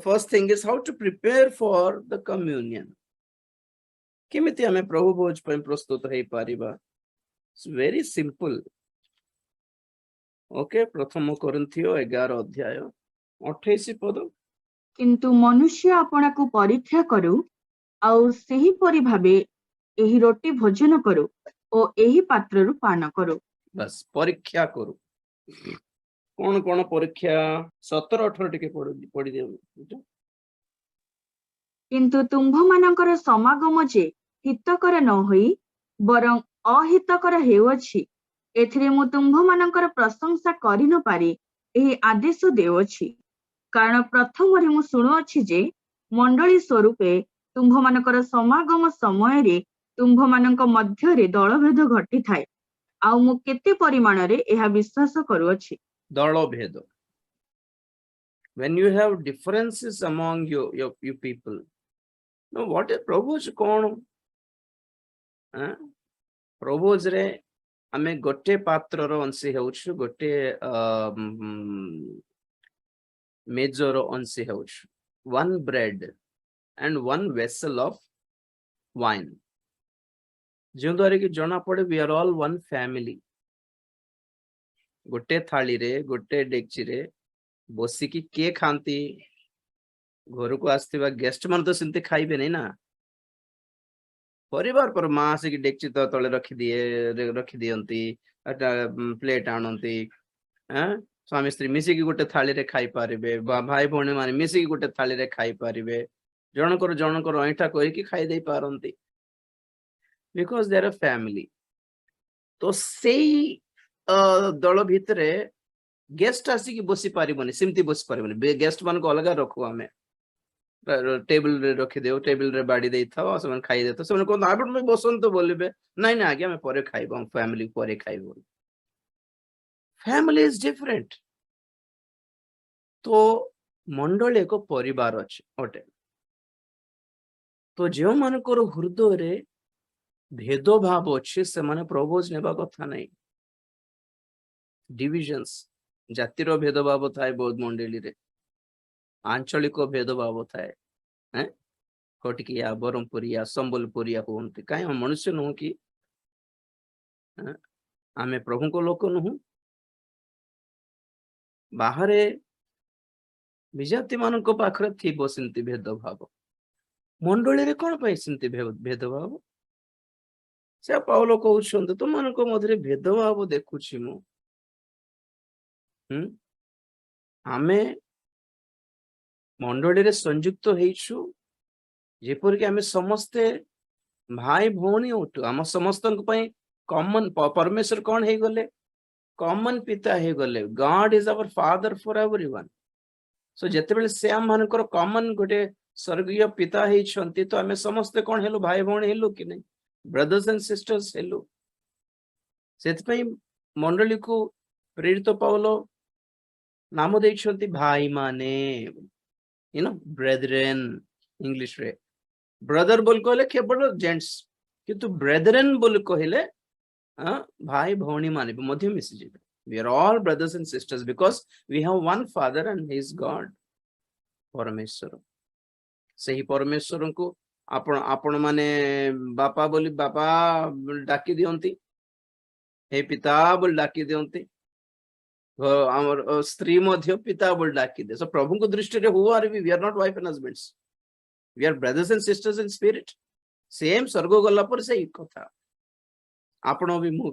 The first thing is how to prepare for the communion. केमिति हमें प्रभु भोज ପାଇଁ ପ୍ରସ୍ତୁତ ହେଇ ପାରିବା? It's very simple. Okay, प्रथम कोरिन्थियो 11 अध्याय 28 पद. किंतु मनुष्य आपणाकु परीक्षा करू आउ सेही परि भाबे एही रोटी भोजन करू ओ एही पात्ररु पान करू. बस परीक्षा करू. कौन कौन परीक्षा? 17-18 टिके पढ़ी दियो. किंतु तुम्भ मानकर समागम जे हितकर न होई बरं अहितकर हेउछि एथिरे मु तुम्भ मानकर प्रशंसा करि न पारि एही आदेश देउछि. कारण प्रथम मु शुणुअछि जे मंडली स्वरूपे तुम्भ मानकर समागम समय रे तुम्भ मानक मध्य रे दलभेद घटी थाए आउ मु केते परिमाण रे एहा विश्वास करूअछि. दलभेद. When you have differences among you people, no, what is प्रभुज कौन? प्रभुज रे आमे गोटे पात्र रो अंशी हेउछु, गोटे मेजर अंशी हेउछु. One bread and one vessel of wine. जो द्वारा कि जना पड़े we are all one family. गोटे थाली रे गोटे डेक्ची रे बसी की के खांती घर को आसथिबा गेस्ट मन तो सिंते खाइबे नहीं ना. परिवार पर मां से की डेक्ची तो तले रखी दियंती प्लेट आणंती. स्वामी स्त्री मिसी की गोटे थाली रे खाई पारिबे, भाई भौणी माने मिसी की गोटे थाली रे खाई पारिबे. जनकर ऐठा कहि की खाई दे पारंती because they are a family. तो सेई दल भितरे गेस्ट आसी की बसी पारिबनी, सिमती बसी पारिबनी. गेस्ट मान को अलग रखो, आमे टेबल रे रखी देओ, टेबल रे बाड़ी देई थाओ, समान खाई देतो. समान को आबट में बसन तो बोलिबे नहीं ना आगे हमें परे खाइबो, फैमिली परे खाइबो. Family is different. तो मंडली को परिवार अछि ओटे. तो जो मान को हृदय रे भेदभाव अच्छे से माने प्रभोज नेबा कथा नहीं. डिविजन्स जातिर भेदभाव थाए बौद्ध मंडली रे, आंचलिक भेदभाव थाए. कटकिया बरमपुरिया संबलपुरिया होती कहीं हम मनुष्य नुह कि आमे प्रभु को लोक नुह. बाहर विजाति मान पाखरे थी सेमती भेदभाव. मंडली रे कौन पाई सेमती भेदभाव? से पाउलो कहउछन्ते तुम मान को मधुरे भेदभाव देखुछि मु. आमे मंडली रे संयुक्त हेइछु जेपर कि आमे समस्ते भाई भौणी उठु. आम समस्तन पई कॉमन परमेश्वर कौन हे गले? कॉमन पिता हे गले. God is our father for everyone. So जेते बेले से आम मानकर कॉमन गोटे स्वर्गीय पिता हेइछन्ति तो आमे समस्ते कौन हेलु? भाई भौणी हेलु कि नहीं? Brothers and sisters हेलु. सेत पई मंडली को प्रेरित पाउलो नाम देइछन्ति भाई माने, यू नो, ब्रेदरेन. इंग्लिश रे ब्रदर बोल कहले केवल जेंट्स, किंतु ब्रेदरेन बोल कहले भाई भौणी माने मध्य मिसी जिबे. We are all brothers and sisters because we have one father and he is God. परमेश्वर. सही परमेश्वर को आपण माने बापा बोली बापा डाकी दियंती, हे पिता बोल डाकी दियंती. स्त्री मध्य पिता बोल डाकी दे. सो प्रभु को दृष्टि रे who are we are not wife and husbands. We are brothers and sisters in spirit. Same स्वर्ग गला पर सही कथा आपण भी मु.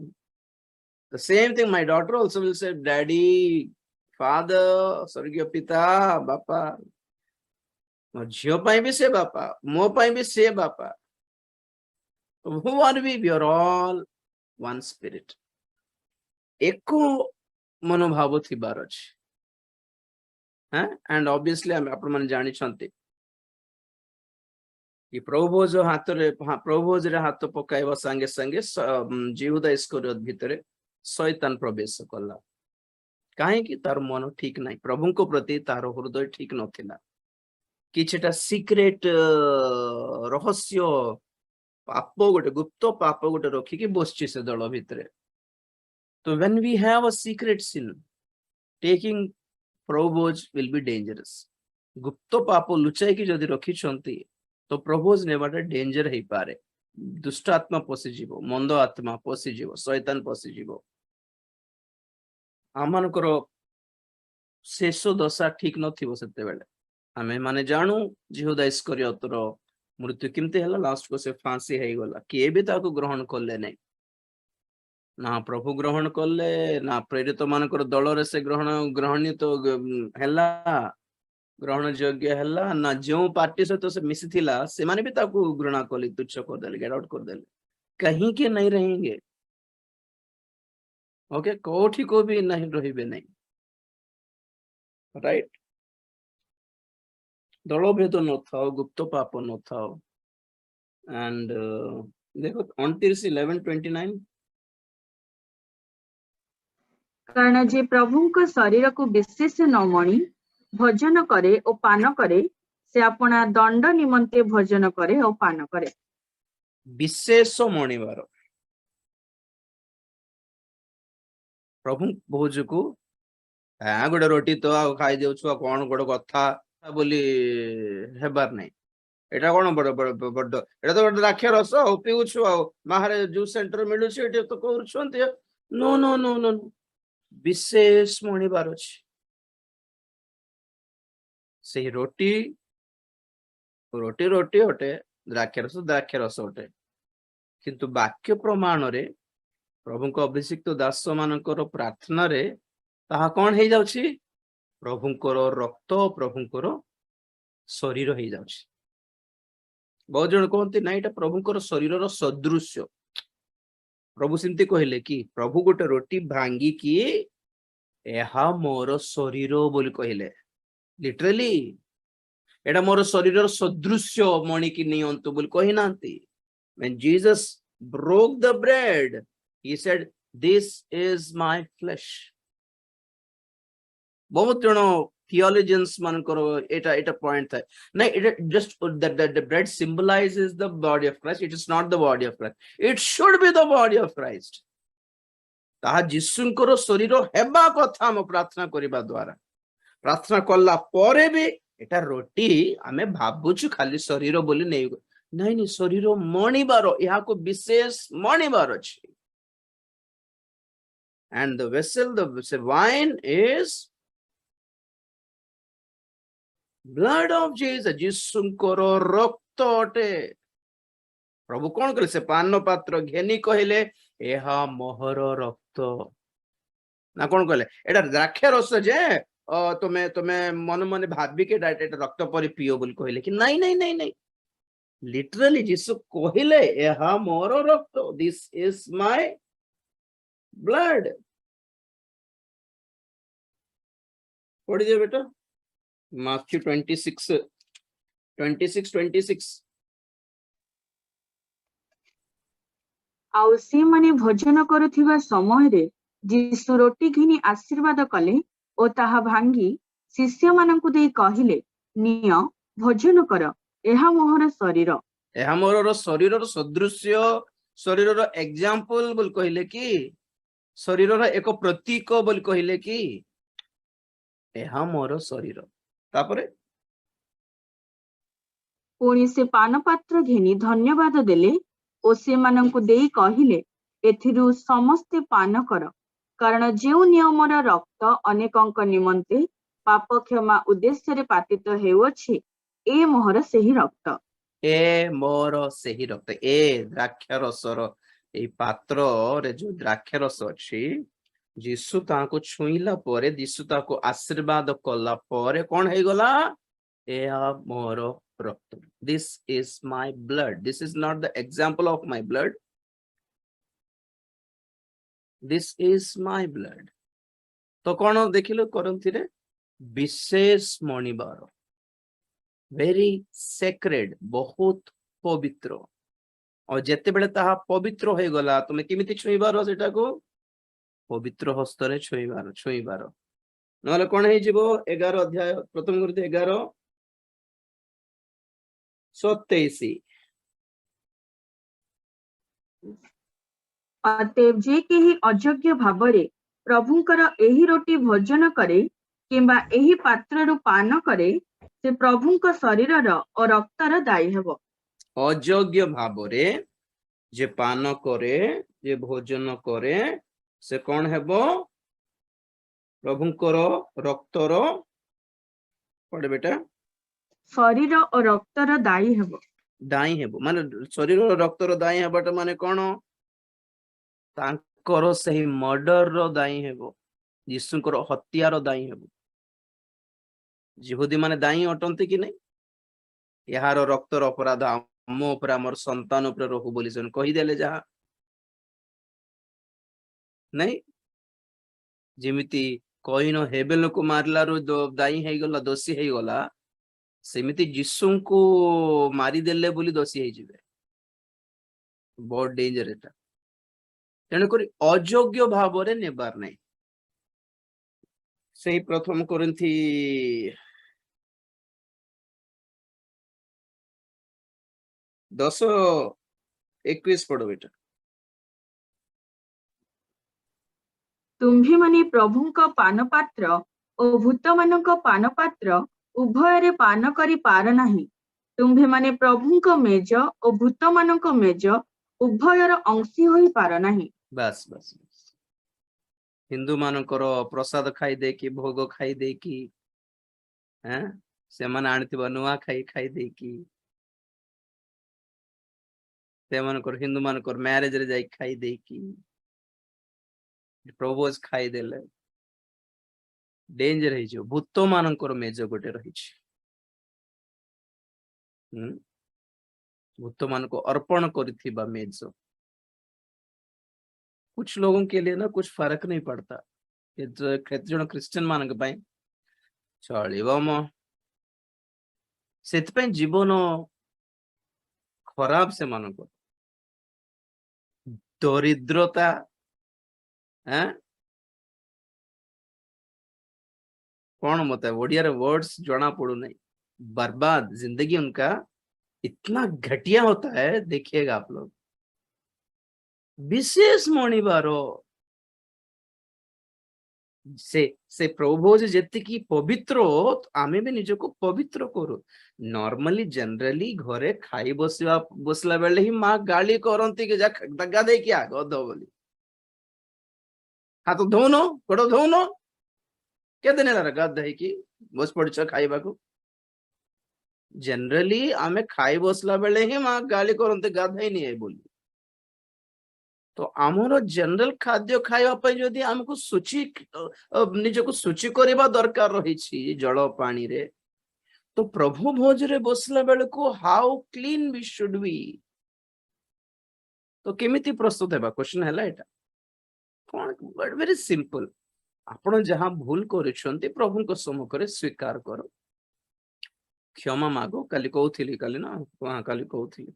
The same thing my daughter also will say daddy, father, स्वर्गीय पिता, बापा. मो झियो पाई भी से बापा, मो पाई भी से बापा. Who are we are all one spirit. एको मनोभाव थिबार अछि. एंड ऑब्वियसली आपण माने जानि छन्ते कि प्रभुज रे हाथ पकाइबा संगे संगे यहूदा इस्करियोत भितरे शैतान प्रवेश कला. काहे कि तार मन ठीक नाही, प्रभु को प्रति तार हृदय ठीक नथिला. किछटा सीक्रेट रहस्य पाप गोटे गुप्त पाप गोटे रखी कि बसछि से दल भितरे. तो when we have a secret sin, taking provoz will be dangerous. गुप्त पाप लुचाई जदि रखिछंती तो प्रपोज नेबाटा डेंजर हेई पारे। दुष्ट आत्मा पशिजिवो, मंद आत्मा पशिजिवो, शैतान पशिजिवो। आमनकर शेष दशा ठीक नथिबो सेते बेले आमे माने जानू जिहुदा इस्करियोतर मृत्यु केमती हला, लास्ट को से फांसी हेई गला, किए भी ताको ग्रहण करले नहीं। ना प्रभु ग्रहण करले, ना प्रेरित मानकर दल रे से ग्रहणीय तो हला, ग्रहण योग्य हला ना। जो पार्टी सहित से मिसी थिला से माने भी ताको घृणा कली, तुच्छ कर देले, गेट आउट कर देले, कहीं के नहीं रहेंगे। ओके, कोठी को भी नहीं रहिबे नहीं, राइट। दल भेद न थाओ, गुप्त पाप न थाओ। एंड देखो 29:11-29 कारण जे प्रभुଙ୍କ शरीर को विशेष न मणि भोजन करे और पान करे से अपना दंड निमंते भोजन करे और पान करे। विशेष मणिवार प्रभु भोज को गोटे रोटी तो खाई देउ कौन गोटे कथा बोली हेबार नहीं। एटा कौन बड़ बड़ बड़ एटा तो गोटे द्राक्ष रस पीउछु बाहर जूस सेंटर मिलू तो करुछंती। नो नो नो नो विशेष मणिवार अछि। से रोटी रोटी रोटी हटे, द्राक्ष रस हटे, किंतु वाक्य प्रमाण रे प्रभु को अभिषिक्त दास मानकर प्रार्थना रे ताहा कौन हे जाउछि, प्रभुंकर रक्त, प्रभुंकर शरीर हे जाउछि। बहुत जन कहते ना एटा प्रभुंकर शरीर सदृश्य। प्रभु सिमती कहले कि प्रभु गोटे रोटी भांगी कि एहा मोर शरीर बोली कहले, लिटरली एटा मोर शरीर सदृश्य मणि की नियंतु बोली कहि नांती। When Jesus broke the bread, he said, "This is my flesh." बहुत जन theologians मानकर एटा एटा पॉइंट था ना, it just that the bread symbolizes the body of Christ. It is not the body of Christ. It should be the body of Christ. ताहा जिसुंकर शरीर हेबा कथा हम प्रार्थना करिबा द्वारा। प्रार्थना कला परे भी एटा रोटी आमे भाबुछु खाली शरीर बोली नहीं, नहीं नहीं, शरीर मणिबार, यहाँ को विशेष मणिबार अछि। And the vessel, the wine is blood of Jesus, जिसुंकर रक्त अटे। प्रभु कौन कले से पान पात्र घेनी कहले एहा मोहर रक्त ना, कौन कहले एटा द्राक्ष रस जे तुम्हें तुम्हें मन मन भाबी के रक्त परि पियो बोली कहले कि नहीं नहीं नहीं नहीं, लिटरली जीसु कहले एहा मोर रक्त, दिस इज माय ब्लड। पढ़ दियो बेटा Matthew 26:26। आउ से माने भोजन करुथिबा समय रे जीसु रोटी घिनी आशीर्वाद कले और ताहा भांगी शिष्य मानकु देई कहिले, निय भोजन कर, एहा मोहर शरीर। एहा मोर शरीर सदृश्य, शरीर एग्जांपल बोल कहले कि शरीर एक प्रतीक बोल कहले कि एहा मोर शरीर। तापरे पुणी से पान पात्र घेनी धन्यवाद देले और से मानकु देई कहिले, एथिरु समस्ते पान कर, कारण जेउ नियमर रक्त अनेकंक निमंते पाप क्षमा उद्देश्य रे पातित हेउछि, ए मोहर सेही रक्त। ए मोर सेही रक्त। ए द्राक्ष रसर ए पात्र रे जो द्राक्ष रस अछि, जीसु ताको छुईला परे, जीसु ताको आशीर्वाद कला परे कौन हे गला, एहा मोर रक्त। This is my blood. This is not the example of my blood, this is my blood. तो कौन देखिलो करंती रे विशेष मणिबार, वेरी सेक्रेड, बहुत पवित्र। और जेते बेले ताहा पवित्र हो गला, तुमे किमिति छुईबार सेटा को पवित्र हस्तरे छुईबार नहले कौन हे जिवो। 11 अध्याय प्रथम कोरिन्थ 11:27। अतएव जे केही अयोग्य भावरे प्रभुंकर एही रोटी भोजन करे किंबा एही पात्ररु पान करे, ସେ ପ୍ରଭୁଙ୍କ ଶରୀରର ଓ ରକ୍ତର ଦାୟୀ ହେବ। ଅଯୋଗ୍ୟ ଭାବରେ ଯେ ପାନ କରେ, ଯେ ଭୋଜନ କରେ, ସେ କଣ ହେବ? ପ୍ରଭୁଙ୍କର ରକ୍ତର ପଢେ ବେଟା ଶରୀର ଓ ରକ୍ତର ଦାୟୀ ହେବ। ଦାୟୀ ହେବ ମାନେ ଶରୀର ରକ୍ତର ଦାୟୀ ହେବାଟା ମାନେ କଣ? ତାଙ୍କର ସେହି ମର୍ଡରର ଦାୟୀ ହେବ, ଯୀଶୁଙ୍କର ହତ୍ୟାର ଦାୟୀ ହେବ। ଯିହୁଦୀ ମାନେ ଦାୟୀ ଅଟନ୍ତି କି ନାଇଁ? ଏହାର ରକ୍ତର ଅପରାଧ ଆମ ଉପରେ, ଆମର ସନ୍ତାନ ଉପରେ ରହୁ ବୋଲି ସେମାନେ କହିଦେଲେ ଯାହା ନାଇଁ। ଯେମିତି କଇନ ହେବେଲକୁ ମାରିଲାରୁ ଦାୟୀ ହେଇଗଲା, ଦୋଷୀ ହେଇଗଲା, ସେମିତି ଯୀଶୁଙ୍କୁ ମାରିଦେଲେ ବୋଲି ଦୋଷୀ ହେଇଯିବେ। ବହୁତ ଡେଞ୍ଜର ଏଟା। ତେଣୁକରି ଅଯୋଗ୍ୟ ଭାବରେ ନେବାର ନାହିଁ। ସେଇ ପ୍ରଥମ କରିନ୍ଥୀ 10:21 ପଢ ବେଟା। ତୁମ୍ଭେମାନେ ପ୍ରଭୁଙ୍କ ପାନପାତ୍ର ଓ ଭୂତମାନଙ୍କ ପାନପାତ୍ର ଉଭୟରେ ପାନ କରି ପାର ନାହିଁ। ତୁମ୍ଭେମାନେ ପ୍ରଭୁଙ୍କ ମେଜ ଓ ଭୂତମାନଙ୍କ ମେଜ ଉଭୟର ଅଂଶୀ ହୋଇପାର ନାହିଁ। ବାସ୍ ବାସ୍ ବାସ୍। ହିନ୍ଦୁ ମାନଙ୍କର ପ୍ରସାଦ ଖାଇ ଦେଇକି, ଭୋଗ ଖାଇ ଦେଇକି, ସେମାନେ ଆଣିଥିବା ନୂଆ ଖାଇ ଦେଇକି, ସେମାନଙ୍କର ହିନ୍ଦୁ ମାନଙ୍କର ମ୍ୟାରେଜରେ ଯାଇ ଖାଇ ଦେଇକି ପ୍ରଭୋଜ ଖାଇଦେଲେ ଡେଞ୍ଜର ହେଇଯିବ। ଭୂତ ମାନଙ୍କର ମେଜ ଗୋଟେ ରହିଛି, भूत मान को अर्पण करिथिबा मेज। कुछ लोगों के लिए ना कुछ फर्क नहीं पड़ता, केते जण क्रिश्चियन मान के चलिबो मो सेत पे जीवन खराब से मान को दरिद्रता कौन मत ओडिया वर्ड्स जना पड़ू नहीं, बर्बाद जिंदगी उनका इतना घटिया होता है। देखिएगा आप लोग, विशेष मणिबारो से प्रभु जेति की पवित्र आमे भी निज को पवित्र करू। नॉर्मली जनरली घरे खाई बसला बेले ही माँ गाली करती कि जा गाधे क्या गध बोली, हाथ धोनो गोड़ धोनो के दिन गाधे कि बस पड़ खाइबा को। जनरली आमे खाई बसला बेले ही माँ गाली करते गाधे नहीं है बोली। तो आमर जनरल खाद्य खाइबा जदि आमको सूची निजको सूची करबा दरकार रही जल पानी रे, तो प्रभु भोज रे बसला बेले को how clean we should be. तो केमिति प्रस्तुत हेबा क्वेश्चन हैला एटा कोन वेरी सिंपल। आपण जहां भूल करिसंती प्रभु को सम्मुख रे स्वीकार करो, क्षमा मागो। काली कहूथिली, काली ना हां काली कहूथिली,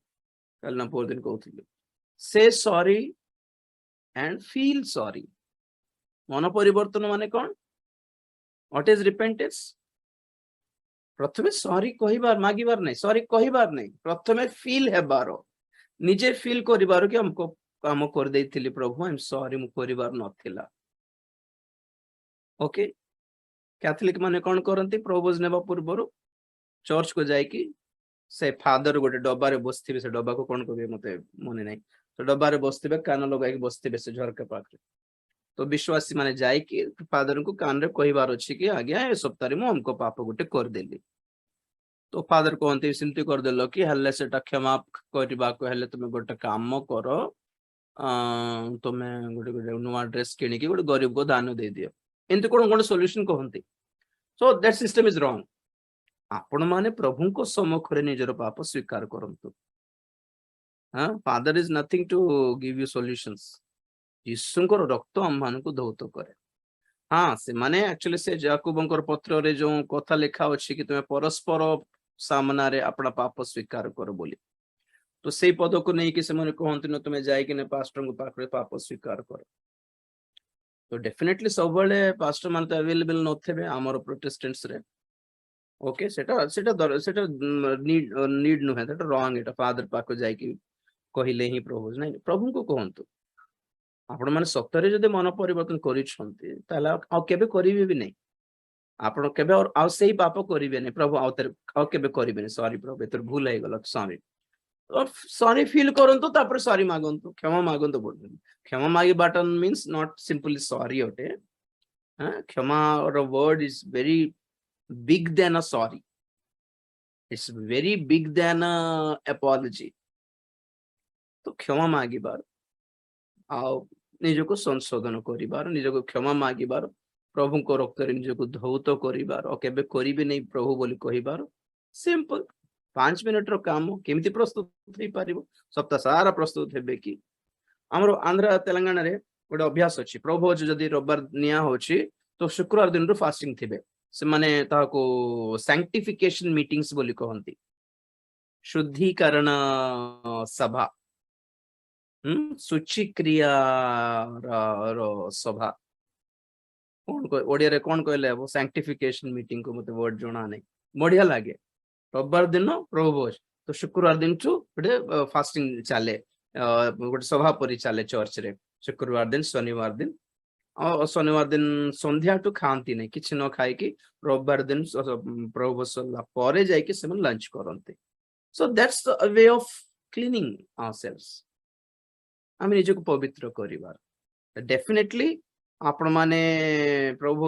काली ना पोर दिन कहूथिली, से सॉरी एंड फील सॉरी। मन परिवर्तन माने कौन? What is repentance? प्रथमे सॉरी कहिबार मागिबार नहीं, सॉरी कहिबार नहीं, प्रथमे फील हेबार, निजे फील करिबार कि हमको काम कर देइथिली प्रभु, आई एम सॉरी मु करिबार नथिला। ओके, कैथोलिक माने कौन करंती? प्रभु नेबा पूर्व चर्च को जाइकी से फादर गोटे डब्बा रे बसथिबे, से डब्बा को कौन कहबे मते मने नहीं, तो डब्बा रे बसथिबे, कान लगाई बसथिबे से झरका पाखरे। तो विश्वासी माने जाए कि फादर को कान रे कहिबार अछि कि आज्ञा ए सप्ताह मु हमको पाप गोटे कर देली। तो फादर कहते सिमती कर देलो कि हल्ले सेटा क्षमा करबा को हेले तुमे गोटे काम करो, तुमे गोटे गोटे नुआ ड्रेस किनी कि गोटे गरीब को दान दे दियो, एंती कोन कोन सॉल्यूशन कहंती। So that system is wrong. आपण माने प्रभु को सम्मुख रे निजर पाप स्वीकार करंतु। Father is nothing to give you solutions. यीशुंकर रक्त हम मान को धौत करे। हाँ से माने एक्चुअली से याकूबंकर पत्र रे जो कथा लिखा अछि कि तुमे परस्पर सामना रे अपना पाप स्वीकार करो बोली, तो सेई पद को नहीं कि से माने कहंती न तुमे जाय कि ने पास्टर को पाखरे पाप स्वीकार करो। तो डेफिनेटली सब बेले पास्टर मान तो अवेलेबल नथेबे हमर प्रोटेस्टेंट्स रे। ओके, सेटा सेटा सेटा नीड नु है, सेटा रॉन्ग। एटा फादर पाको जाय कि कहिले ही प्रभु नहीं, प्रभु को कहंतु। आपण माने सप्ताह जदि मन परिवर्तन करिछंती ताला आ केबे करिवे भी नहीं। ଆପଣ କେବେ ଆଉ ସେଇ ପାପ କରିବେନି ପ୍ରଭୁ ଆଉ କେବେ କରିବେନି ସରି ପ୍ରଭୁ ଏଥର ଭୁଲ ହେଇଗଲା ସରି ସରି ଫିଲ୍ କରନ୍ତୁ ତାପରେ ସରି ମାଗନ୍ତୁ କ୍ଷମା ମାଗନ୍ତୁ ବୋଲନ୍ତୁ କ୍ଷମା ମାଗିବାଟା ମିନ୍ସ ନଟ୍ ସିମ୍ପଲି ସରି ଅଟେ କ୍ଷମାର word is very big than a sorry. It's very big than a apology. तो क्षमा मागिबार ଆଉ ନିଜକୁ ସଂଶୋଧନ କରିବାର ନିଜକୁ କ୍ଷମା ମାଗିବାର ପ୍ରଭୁଙ୍କ ରକ୍ତରେ ନିଜକୁ ଧୌତ କରିବାର ଆଉ କେବେ କରିବି ନାହିଁ ପ୍ରଭୁ ବୋଲି କହିବାର ସିମ୍ପଲ 5 ମିନିଟର କାମ କେମିତି ପ୍ରସ୍ତୁତ ହେଇପାରିବ ସପ୍ତାହ ସାରା ପ୍ରସ୍ତୁତ ହେବେ କି ଆମର ଆନ୍ଧ୍ର ତେଲେଙ୍ଗାନାରେ ଗୋଟେ ଅଭ୍ୟାସ ଅଛି ପ୍ରଭୁ ଯଦି ରବିବାର ନିଆ ହଉଛି ତ ଶୁକ୍ରବାର ଦିନରୁ ଫାଷ୍ଟିଂ ଥିବେ ସେମାନେ ତାହାକୁ ସାଙ୍କ୍ଟିଫିକେସନ ମିଟିଂସ ବୋଲି କହନ୍ତି ଶୁଦ୍ଧିକରଣ ସଭା ଶୁଚି କ୍ରିୟାର ସଭା ଓଡିଆରେ କଣ କହିଲେ ହବ ସାଙ୍କ୍ଟିଫିକେସନ ମିଟିଂ କୁ ମତେ ୱାର୍ଡ ଜଣା ନାହିଁ ବଢିଆ ଲାଗେ ରବିବାର ଦିନ ପ୍ରଭୁ ଭୋଜ ତ ଶୁକ୍ରବାର ଦିନଠୁ ଗୋଟେ ଫାଷ୍ଟିଂ ଚାଲେ ଗୋଟେ ସଭା ପରି ଚାଲେ ଚର୍ଚ୍ଚରେ ଶୁକ୍ରବାର ଦିନ ଶନିବାର ଦିନ ଶନିବାର ଦିନ ସନ୍ଧ୍ୟାଠୁ ଖାଆନ୍ତି ନାହିଁ କିଛି ନ ଖାଇକି ରବିବାର ଦିନ ପ୍ରଭୁ ଭୋଜ ସରିଲା ପରେ ଯାଇକି ସେମାନେ ଲଞ୍ଚ କରନ୍ତି so that's the way of cleaning ourselves ଆମେ ନିଜକୁ ପବିତ୍ର କରିବାର ଡେଫିନେଟଲି ଆପଣ ମାନେ ପ୍ରଭୁ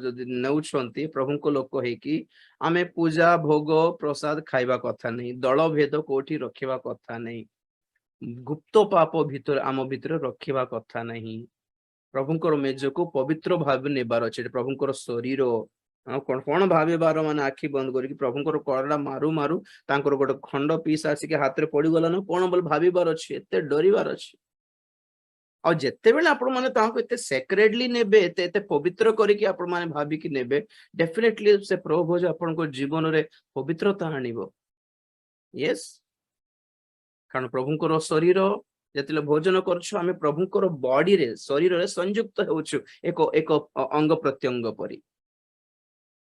ଯଦି ନେଉଛନ୍ତି ପ୍ରଭୁଙ୍କ ଲୋକ ହେଇକି ଆମେ ପୂଜା ଭୋଗ ପ୍ରସାଦ ଖାଇବା କଥା ନାହିଁ ଦଳ ଭେଦ କୋଉଠି ରଖିବା କଥା ନାହିଁ ଗୁପ୍ତ ପାପ ଭିତରେ ଆମ ଭିତରେ ରଖିବା କଥା ନାହିଁ ପ୍ରଭୁଙ୍କର ମେଜକୁ ପବିତ୍ର ଭାବେ ନେବାର ଅଛି ପ୍ରଭୁଙ୍କର ଶରୀର କଣ ଭାବିବାର ମାନେ ଆଖି ବନ୍ଦ କରିକି ପ୍ରଭୁଙ୍କର କରଡ଼ା ମାରୁ ମାରୁ ତାଙ୍କର ଗୋଟେ ଖଣ୍ଡ ପିସ୍ ଆସିକି ହାତରେ ପଡିଗଲା ନା କଣ ବୋଲି ଭାବିବାର ଅଛି ଏତେ ଡରିବାର ଅଛି ଆଉ ଯେତେବେଳେ ଆପଣ ମାନେ ତାଙ୍କୁ ଏତେ ସେକ୍ରେଟଲି ନେବେ ଏତେ ପବିତ୍ର କରିକି ଆପଣ ମାନେ ଭାବିକି ନେବେ ଡେଫିନେଟଲି ସେ ପ୍ରଭୁ ଭୋଜ ଆପଣଙ୍କ ଜୀବନରେ ପବିତ୍ରତା ଆଣିବ ୟେସ୍ କାରଣ ପ୍ରଭୁଙ୍କର ଶରୀର ଯେତେବେଳେ ଭୋଜନ କରୁଛୁ ଆମେ ପ୍ରଭୁଙ୍କର ବଡିରେ ଶରୀରରେ ସଂଯୁକ୍ତ ହେଉଛୁ ଏକ ଅଙ୍ଗ ପ୍ରତ୍ୟଙ୍ଗ ପରି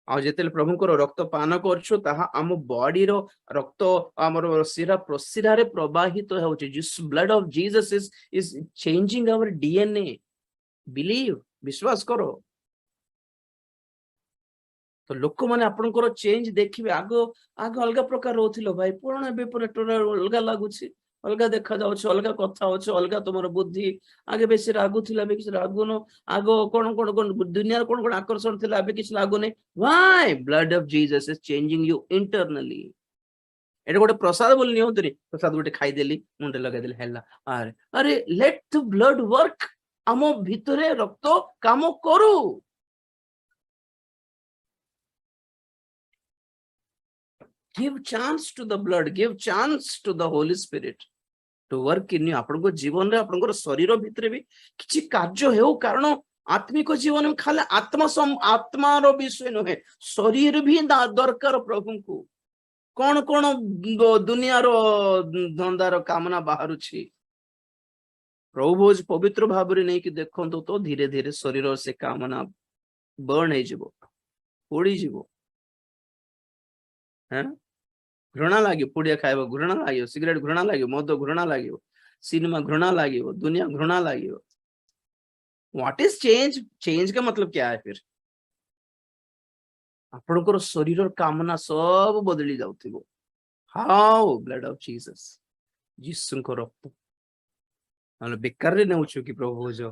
ଆଉ ଯେତେବେଳେ ପ୍ରଭୁଙ୍କର ରକ୍ତ ପାନ କରୁଛୁ ତାହା ଆମ ବଡିର ରକ୍ତ ଆମର ଶିରା ପ୍ରଶିରାରେ ପ୍ରବାହିତ ହେଉଛି blood of Jesus is changing our DNA believe ବିଶ୍ୱାସ କର ତ ଲୋକମାନେ ଆପଣଙ୍କର ଚେଞ୍ଜ ଦେଖିବେ ଆଗ ଅଲଗା ପ୍ରକାର ରହୁଥିଲ ଭାଇ ପୁରୁଣା ଏବେ ଅଲଗା ଲାଗୁଛି ଅଲଗା ଦେଖା ଯାଉଛି ଅଲଗା କଥା ହଉଛି ଅଲଗା ତୁମର ବୁଦ୍ଧି ଆଗେ ବେଶୀ ରାଗୁଥିଲା ଏବେ କିଛି ରାଗୁନ ଆଗ କଣ ଦୁନିଆର କଣ ଆକର୍ଷଣ ଥିଲା ଏବେ କିଛି ଲାଗୁନି why blood of Jesus is changing you internally ଏଟା ଗୋଟେ ପ୍ରସାଦ ବୋଲି ନିଅନ୍ତୁନି ପ୍ରସାଦ ଗୋଟେ ଖାଇଦେଲି ମୁଣ୍ଡରେ ଲଗେଇଦେଲି ହେଲା ଆରେ let the blood work ଆମ ଭିତରେ ରକ୍ତ କାମ କରୁ give chance to the blood give chance to the Holy Spirit to work in you ଆପଣଙ୍କ ଜୀବନରେ ଆପଣଙ୍କର ଶରୀର ଭିତରେ ବି କିଛି କାର୍ଯ୍ୟ ହେଉ କାରଣ ଆତ୍ମିକ ଜୀବନ ଖାଲି ଆତ୍ମାର ବିଷୟ ନୁହେଁ ଶରୀର ବି ଦରକାର ପ୍ରଭୁଙ୍କୁ କଣ ଦୁନିଆର ଧନ୍ଦାର କାମନା ବାହାରୁଛି ପ୍ରଭୁ ଭୋଜ ପବିତ୍ର ଭାବରେ ନେଇକି ଦେଖନ୍ତୁ ତ ଧୀରେ ଧୀରେ ଶରୀର ସେ କାମନା ବର୍ନ ହେଇଯିବ ପୋଡିଯିବ ଘୃଣା ଲାଗିବ ପୁଡ଼ିଆ ଖାଇବ ଘୃଣା ଲାଗିବ ସିଗାରେଟ ଘୃଣା ଲାଗିବ ମଦ ଘୃଣା ଲାଗିବ सिनेमा घृणा लगे दुनिया घृणा लगे व्हाट इज चेंज का मतलब क्या है फिर आपनकर शरीर कामना सब बदली जाउथिबो हाउ ब्लड ऑफ जीसस जीसुंको रक्त मतलब बेकार रे नेउछु कि प्रभु जो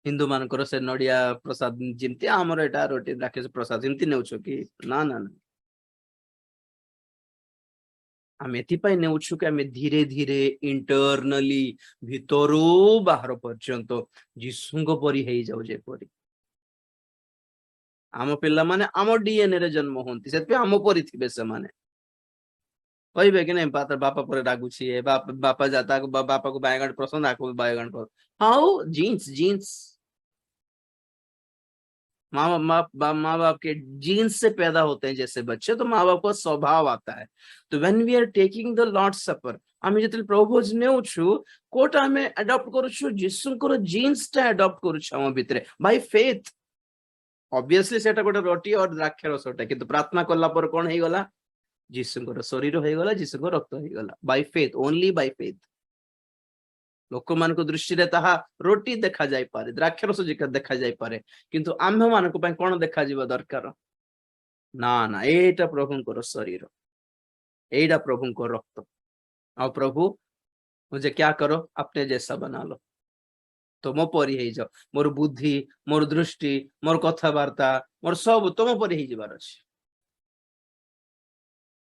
हिंदू मानकर से नडिया प्रसाद जिमती हमर एटा रोटी राकेश प्रसाद जिमती नेउछु कि ना ना ना आम एथिपाई नेउछु कि आम धीरे धीरे इंटरनली भितरू बाहर पर्यंत जीसुंको परी हेई जाउ जे परी आम पिल्ला माने आम डीएनए रे जन्म होंती सेतपे आम परी थिबे से माने कहबे कि नहीं बापा पर रागुछि बापा जाता बापा को बायगण पसंद आको बायगण पर हाउ जीन्स माँ बाप के जीन्स से पैदा होते हैं जैसे बच्चे तो माँ बाप का स्वभाव आता है तो when we are taking the Lord supper आमे जतले प्रभु भोज नेउछु कोटा आमे अडॉप्ट करूछु जीसुंकर जीन्स टा अडॉप्ट करूछु हम भितरे बाय फेथ ऑब्वियसली सेटा गोटे रोटी और द्राक्ष रसटा किंतु प्रार्थना करला पर कोन हे गला जीसुंकर शरीर हे गला जीसुंकर रक्त हे गला by faith only by faith ଲୋକମାନଙ୍କ ଦୃଷ୍ଟିରେ ତାହା ରୋଟି ଦେଖାଯାଇପାରେ, ଦ୍ରାକ୍ଷରସ ଦେଖାଯାଇପାରେ, କିନ୍ତୁ ଆମ୍ଭମାନଙ୍କ ପାଇଁ କଣ ଦେଖାଯିବା ଦରକାର? ନା ନା, ଏଇଟା ପ୍ରଭୁଙ୍କର ଶରୀର, ଏଇଟା ପ୍ରଭୁଙ୍କ ରକ୍ତ। ଆଉ ପ୍ରଭୁ मुझे क्या करो, अपने जैसा बना लो, तुम परी ही जाओ, मोर बुद्धि, मोर दृष्टि, मोर कथबार्ता, मोर सब तुम परी ही जबार अछि।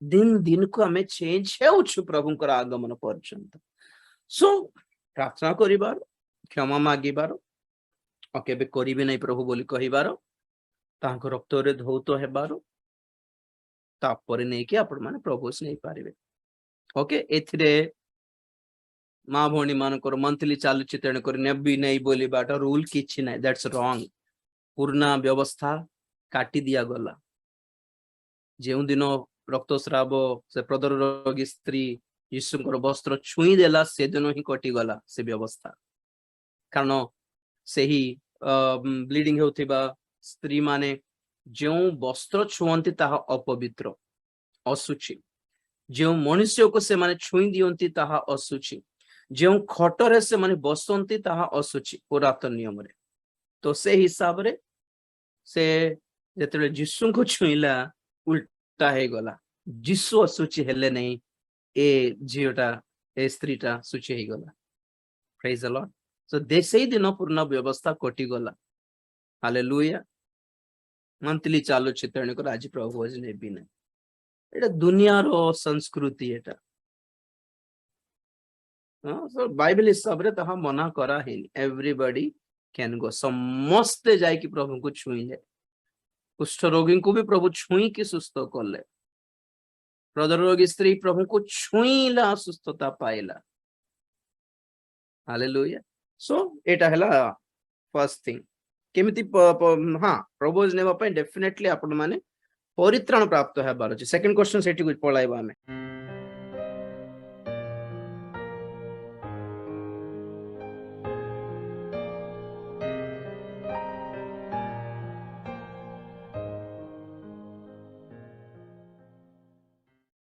दिन दिन को हमें चेंज हेउछु प्रभुଙ୍କର आगमन पर्यंत। सो प्रार्थना करिबार, क्षमा मागिबार, और केबे करिबे नै प्रभु बोली कहिबार, तांको रक्तरे धौत हेबार, तापरे नै कि आपण माने प्रभु से नै पारिबे। ओके, एथिरे माँ भौणी मानकर मंथली चलुची, तेणुक नेबी नहीं बोलवाटा रूल किछि नहीं, दैट्स रॉन्ग। पुराना व्यवस्था काटी दिया गला। जो दिन रक्तस्राव से प्रदर रोगी स्त्री यीशुଙ୍କର वस्त्र छुई देला, से दिन ही कटिगला से व्यवस्था। कारण से ही ब्लीडिंग होथिबा स्त्री माने जो वस्त्र छुअंती ताहा अपवित्र, असुचि। जो मनुष्य को से माने छुई दियंती ताहा असुचि। जो खटरे से माने बसंती ताहा असुचि पुरातन नियम रे। तो से हिसाब रे से जेतले यीशु को छुईला उल्टा हे गला। यीशु असुचि हेले नहीं, ए झियोटा ए स्त्रीटा सुचि हे गला। Praise the Lord. सो देसे दिन पूर्ण व्यवस्था कटि गला। हालेलुया। मंथली चालू चित्रण को आज प्रभु आज नेबी नहीं, एटा दुनिया रो संस्कृति। एटा बाइबल हिसाब रे तहा मना करा है। एवरीबॉडी कैन गो, समस्ते जाय कि प्रभु को छुईले। कुष्ठ रोगी को भी प्रभु छुई कि सुस्थ कले। प्रदर रोगी स्त्री प्रभु को छुईला, सुस्थता पाइला। हालेलुया। सो एटा हला फर्स्ट थिंग। केमिति हां प्रभु नेबा पय डेफिनेटली आपण माने परित्राण प्राप्त हेबार अछि। सेकंड क्वेश्चन सेठी को पळाइबा हमें।